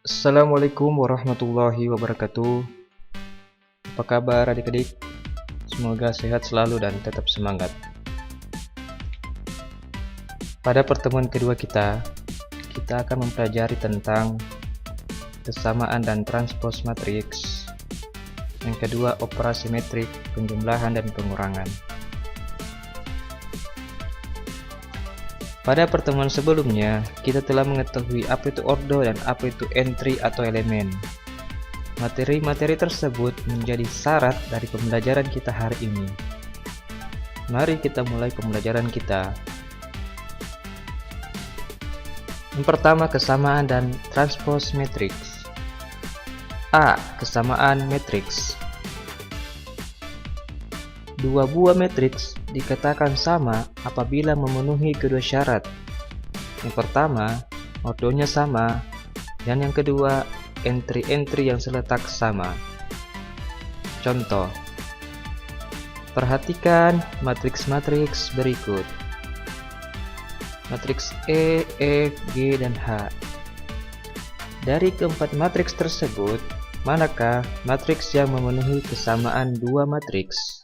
Assalamualaikum warahmatullahi wabarakatuh. Apa kabar adik-adik? Semoga sehat selalu dan tetap semangat. Pada pertemuan kedua kita akan mempelajari tentang kesamaan dan transpose matriks. Yang kedua, operasi metrik, penjumlahan dan pengurangan. Pada pertemuan sebelumnya, kita telah mengetahui apa itu ordo dan apa itu entry atau elemen. Materi-materi tersebut menjadi syarat dari pembelajaran kita hari ini. Mari kita mulai pembelajaran kita. Yang pertama, kesamaan dan transpose matriks. A. Kesamaan matriks. Dua buah matriks dikatakan sama apabila memenuhi kedua syarat. Yang pertama, ordonya sama, dan yang kedua, entry-entry yang seletak sama. Contoh, perhatikan matriks-matriks berikut. Matriks E, F, G, dan H. Dari keempat matriks tersebut, manakah matriks yang memenuhi kesamaan dua matriks?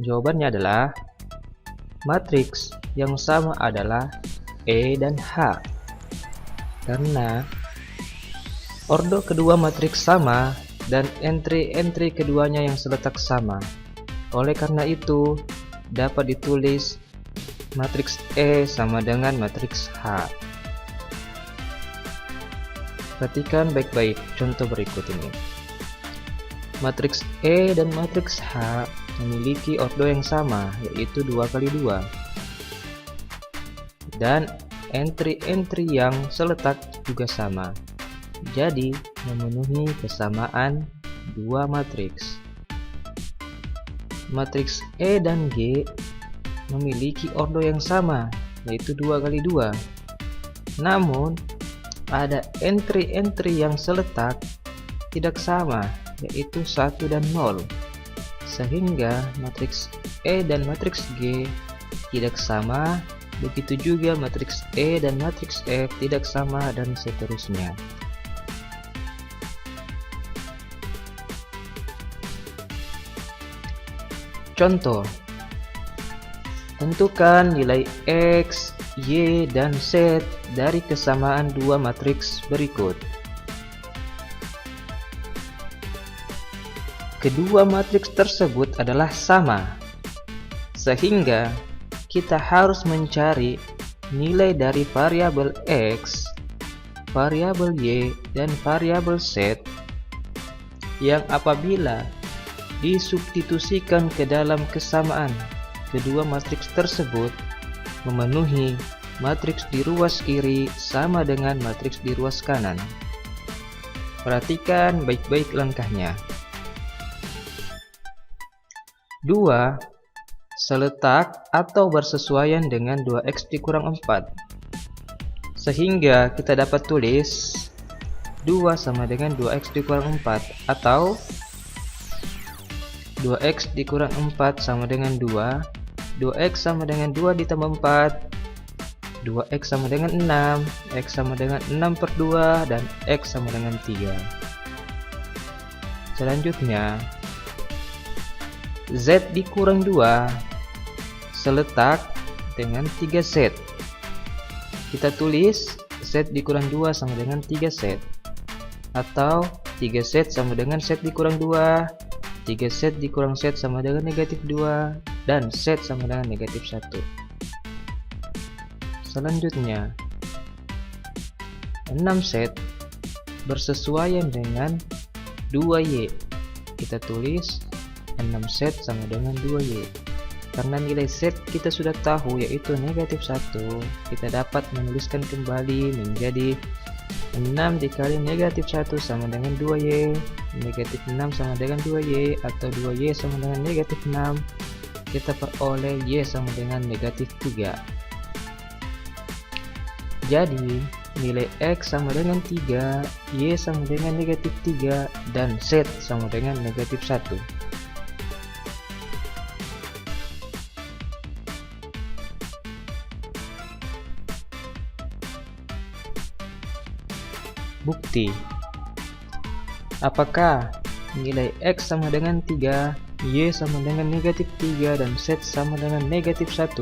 Jawabannya adalah matriks yang sama adalah E dan H. Karena ordo kedua matriks sama dan entry-entry keduanya yang seletak sama. Oleh karena itu, dapat ditulis matriks E sama dengan matriks H. Perhatikan baik-baik contoh berikut ini. Matriks E dan matriks H memiliki ordo yang sama, yaitu 2 kali 2. Dan entry-entry yang seletak juga sama. Jadi, memenuhi kesamaan dua matriks. Matriks E dan G memiliki ordo yang sama, yaitu 2 kali 2. Namun, ada entry-entry yang seletak tidak sama, yaitu 1 dan 0. Sehingga matriks E dan matriks G tidak sama, begitu juga matriks E dan matriks F tidak sama, dan seterusnya. Contoh, tentukan nilai X, Y, dan Z dari kesamaan dua matriks berikut. Kedua matriks tersebut adalah sama, sehingga kita harus mencari nilai dari variabel X, variabel Y, dan variabel Z yang apabila disubstitusikan ke dalam kesamaan kedua matriks tersebut memenuhi matriks di ruas kiri sama dengan matriks di ruas kanan. Perhatikan baik-baik langkahnya. 2 seletak atau bersesuaian dengan 2x dikurang 4. Sehingga kita dapat tulis 2 sama dengan 2x dikurang 4, atau 2x dikurang 4 sama dengan 2, 2x sama dengan 2 ditambah 4, 2x sama dengan 6, x sama dengan 6/2, dan x sama dengan 3. Selanjutnya, Z dikurang 2 seletak dengan 3Z. Kita tulis Z dikurang 2 sama dengan 3Z, atau 3Z sama dengan Z dikurang 2, 3Z dikurang Z sama dengan negatif 2, dan Z sama dengan negatif 1. Selanjutnya, 6Z bersesuaian dengan 2Y. Kita tulis 6Z sama dengan 2Y. Karena nilai Z kita sudah tahu, yaitu negatif 1, kita dapat menuliskan kembali menjadi 6 dikali negatif 1 sama dengan 2Y. Negatif 6 sama dengan 2Y, atau 2Y sama dengan negatif 6. Kita peroleh Y sama dengan negatif 3. Jadi, nilai X sama dengan 3, Y sama dengan negatif 3, dan Z sama dengan negatif 1. Bukti. Apakah nilai X sama dengan 3, Y sama dengan negatif 3, dan Z sama dengan negatif 1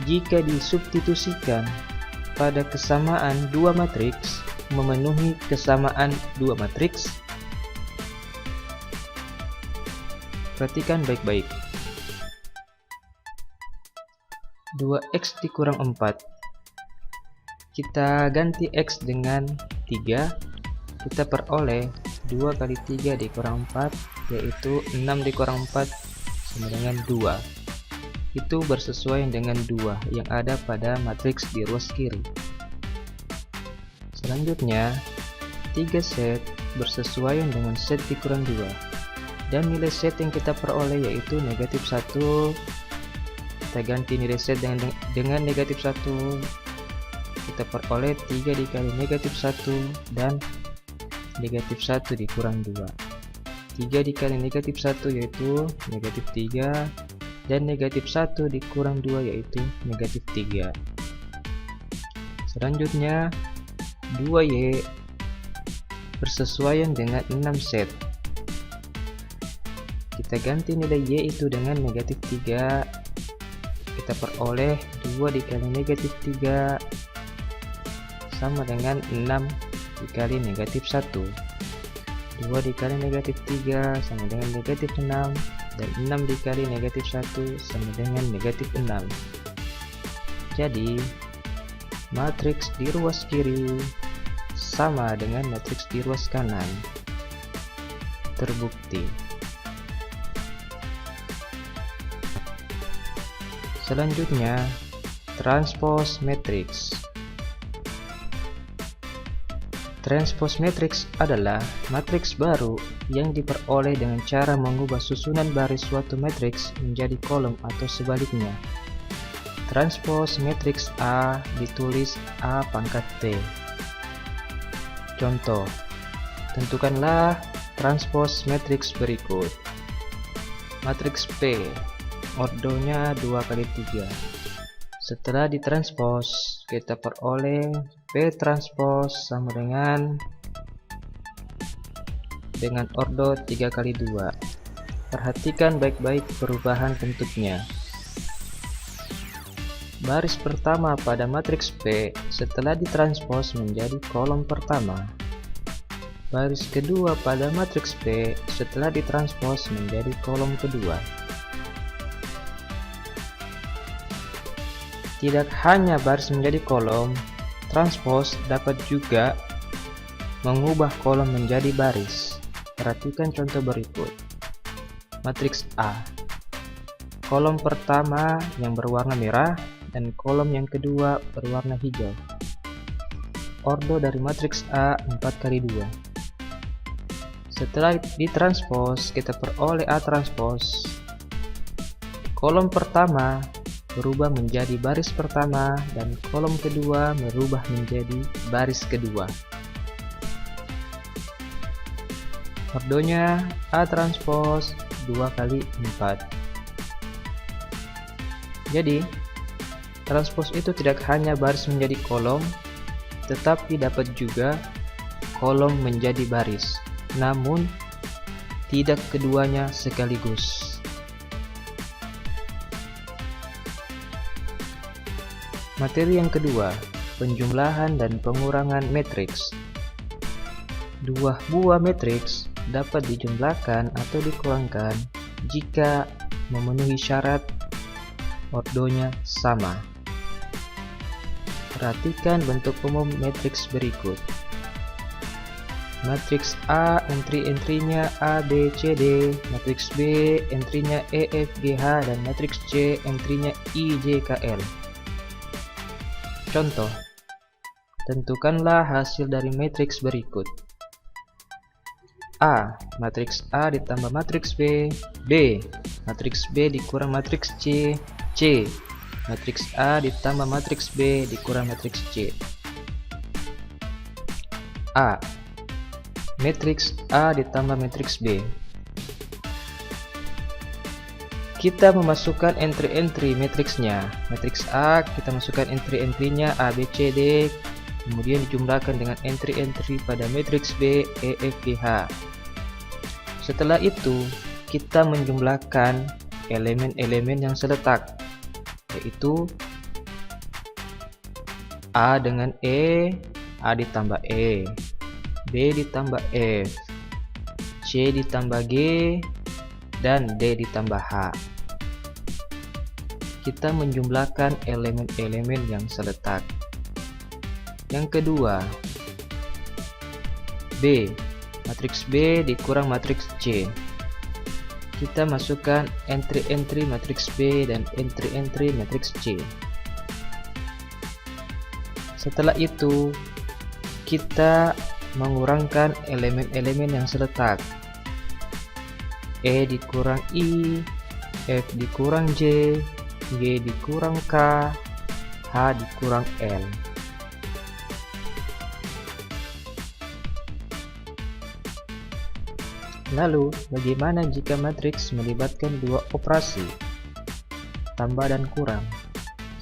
jika disubstitusikan pada kesamaan dua matriks memenuhi kesamaan dua matriks? Perhatikan baik-baik. 2x dikurang 4. Kita ganti x dengan 3. Kita peroleh 2 kali 3 dikurang 4, yaitu 6 dikurang 4 sama dengan 2. Itu bersesuaian dengan 2 yang ada pada matriks di ruas kiri. Selanjutnya, 3Z bersesuaian dengan Z dikurang 2. Dan nilai Z yang kita peroleh yaitu negatif 1. Kita ganti nilai Z dengan negatif 1. Kita peroleh 3 dikali negatif 1 dan negatif 1 dikurang 2. 3 dikali negatif 1 yaitu negatif 3, dan negatif 1 dikurang 2 yaitu negatif 3. Selanjutnya, 2Y bersesuaian dengan 6Z. Kita ganti nilai Y itu dengan negatif 3. Kita peroleh 2 dikali negatif 3 sama dengan 6 dikali negatif 1. 2 dikali negatif 3 sama dengan negatif 6, dan 6 dikali negatif 1 sama dengan negatif 6. Jadi, matriks di ruas kiri sama dengan matriks di ruas kanan. Terbukti. Selanjutnya, transpose matriks. Transpose matriks adalah matriks baru yang diperoleh dengan cara mengubah susunan baris suatu matriks menjadi kolom atau sebaliknya. Transpose matriks A ditulis A pangkat T. Contoh, tentukanlah transpose matriks berikut. Matriks P, ordonya 2 kali 3. Setelah ditranspose, kita peroleh P transpose sama dengan ordo 3 kali 2. Perhatikan baik-baik perubahan bentuknya. Baris pertama pada matriks P setelah ditranspose menjadi kolom pertama. Baris kedua pada matriks P setelah ditranspose menjadi kolom kedua. Tidak hanya baris menjadi kolom, transpose dapat juga mengubah kolom menjadi baris. Perhatikan contoh berikut. Matriks A. Kolom pertama yang berwarna merah dan kolom yang kedua berwarna hijau. Ordo dari matriks A 4 kali 2. Setelah ditranspose, kita peroleh A transpose. Kolom pertama berubah menjadi baris pertama dan kolom kedua berubah menjadi baris kedua. Ordonya A transpose 2 kali 4. Jadi, transpose itu tidak hanya baris menjadi kolom, tetapi dapat juga kolom menjadi baris, namun tidak keduanya sekaligus. Materi yang kedua, penjumlahan dan pengurangan matriks. Dua buah matriks dapat dijumlahkan atau dikurangkan jika memenuhi syarat ordonya sama. Perhatikan bentuk umum matriks berikut. Matriks A entry-entrynya A, B, C, D. Matriks B entrynya E, F, G, H. Dan matriks C entrynya I, J, K, L. Contoh, tentukanlah hasil dari matriks berikut. A. Matriks A ditambah matriks B. B. Matriks B dikurang matriks C. C. Matriks A ditambah matriks B dikurang matriks C. A. Matriks A ditambah matriks B. Kita memasukkan entry-entry matriksnya. Matriks A kita masukkan entry-entrynya A, B, C, D. kemudian dijumlahkan dengan entry-entry pada matriks B, E, F, G, H. Setelah itu, kita menjumlahkan elemen-elemen yang seletak, yaitu A dengan E, A ditambah E, B ditambah F, C ditambah G, dan D ditambah H. Kita menjumlahkan elemen-elemen yang seletak. Yang kedua, B, matriks B dikurang matriks C. Kita masukkan entry-entry matriks B dan entry-entry matriks C. Setelah itu, kita mengurangkan elemen-elemen yang seletak. E dikurang I, F dikurang J, G dikurang K, H dikurang L. Lalu, bagaimana jika matriks melibatkan dua operasi, tambah dan kurang?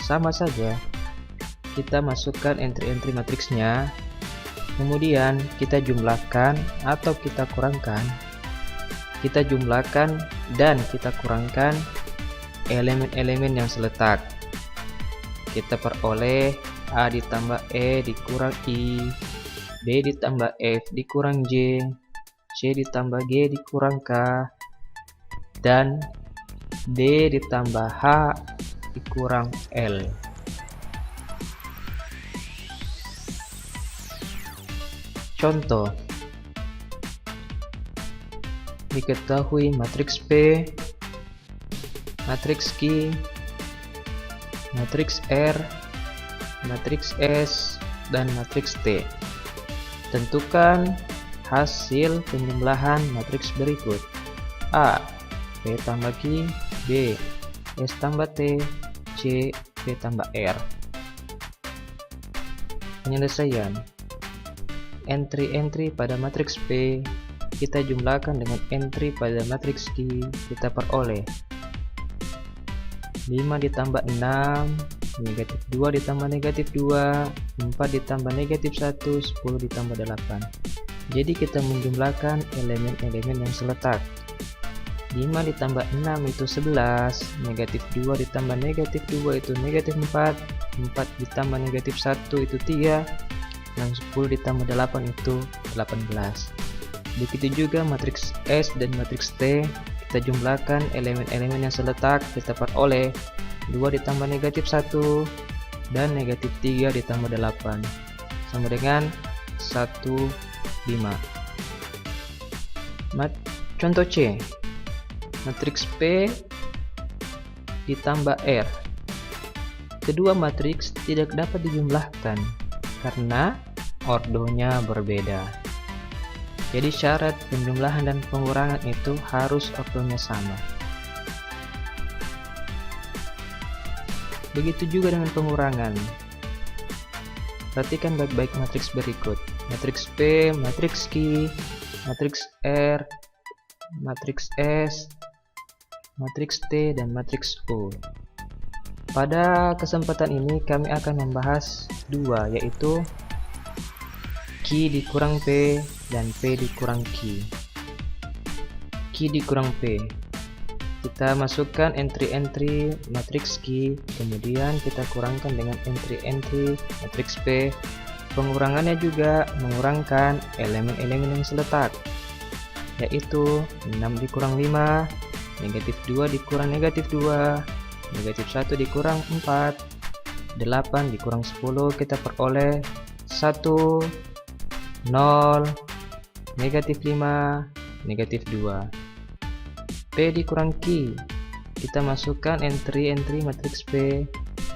Sama saja, kita masukkan entry-entry matriksnya, kemudian kita jumlahkan atau kita kurangkan. Kita jumlahkan dan kita kurangkan elemen-elemen yang seletak. Kita peroleh A ditambah E dikurang I, B ditambah F dikurang J, C ditambah G dikurang K, dan D ditambah H dikurang L. Contoh, diketahui matriks P, matriks Q, matriks R, matriks S, dan matriks T. Tentukan hasil penjumlahan matriks berikut: A, P tambah Q, B, S tambah T, C, P tambah R. Penyelesaian: entry-entry pada matriks P kita jumlahkan dengan entry pada matriks Q, kita peroleh 5 ditambah 6, negatif 2 ditambah negatif 2, 4 ditambah negatif 1, 10 ditambah 8. Jadi kita menjumlahkan elemen-elemen yang seletak. 5 ditambah 6 itu 11, negatif 2 ditambah negatif 2 itu negatif 4, 4 ditambah negatif 1 itu 3, dan 10 ditambah 8 itu 18. Begitu juga matriks S dan matriks T, kita jumlahkan elemen-elemen yang seletak, kita peroleh 2 ditambah negatif 1 dan negatif 3 ditambah 8 sama dengan 1, 5. Contoh C, matriks P ditambah R. Kedua matriks tidak dapat dijumlahkan karena ordonya berbeda. Jadi syarat penjumlahan dan pengurangan itu harus ordonya sama. Begitu juga dengan pengurangan. Perhatikan baik-baik matriks berikut: matriks P, matriks Q, matriks R, matriks S, matriks T, dan matriks U. Pada kesempatan ini kami akan membahas dua, yaitu Q dikurang P dan P dikurang Q. Q dikurang P, kita masukkan entry-entry matriks Q, kemudian kita kurangkan dengan entry-entry matriks P. Pengurangannya juga mengurangkan elemen-elemen yang seletak, yaitu 6 dikurang 5, negatif 2 dikurang negatif 2, negatif 1 dikurang 4, 8 dikurang 10, kita peroleh 1, 0, negatif 5, negatif 2. P dikurang Q, kita masukkan entry-entry matriks P,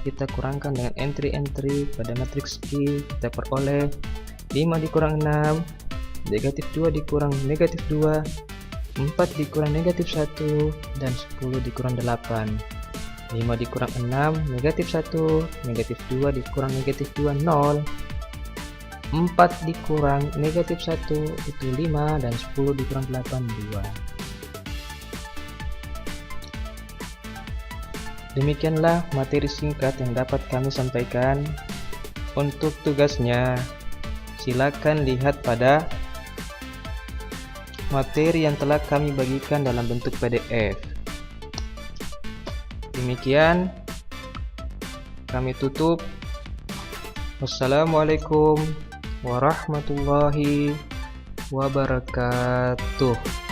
kita kurangkan dengan entry-entry pada matriks Q, kita peroleh 5 dikurang 6, negatif 2 dikurang negatif 2, 4 dikurang negatif 1, dan 10 dikurang 8. 5 dikurang 6, negatif 1, negatif 2 dikurang negatif 2, 0. 4 dikurang negatif 1 itu 5, dan 10 dikurang 8, 2. Demikianlah materi singkat yang dapat kami sampaikan. Untuk tugasnya, silakan lihat pada materi yang telah kami bagikan dalam bentuk PDF. Demikian kami tutup. Wassalamualaikum warahmatullahi wabarakatuh.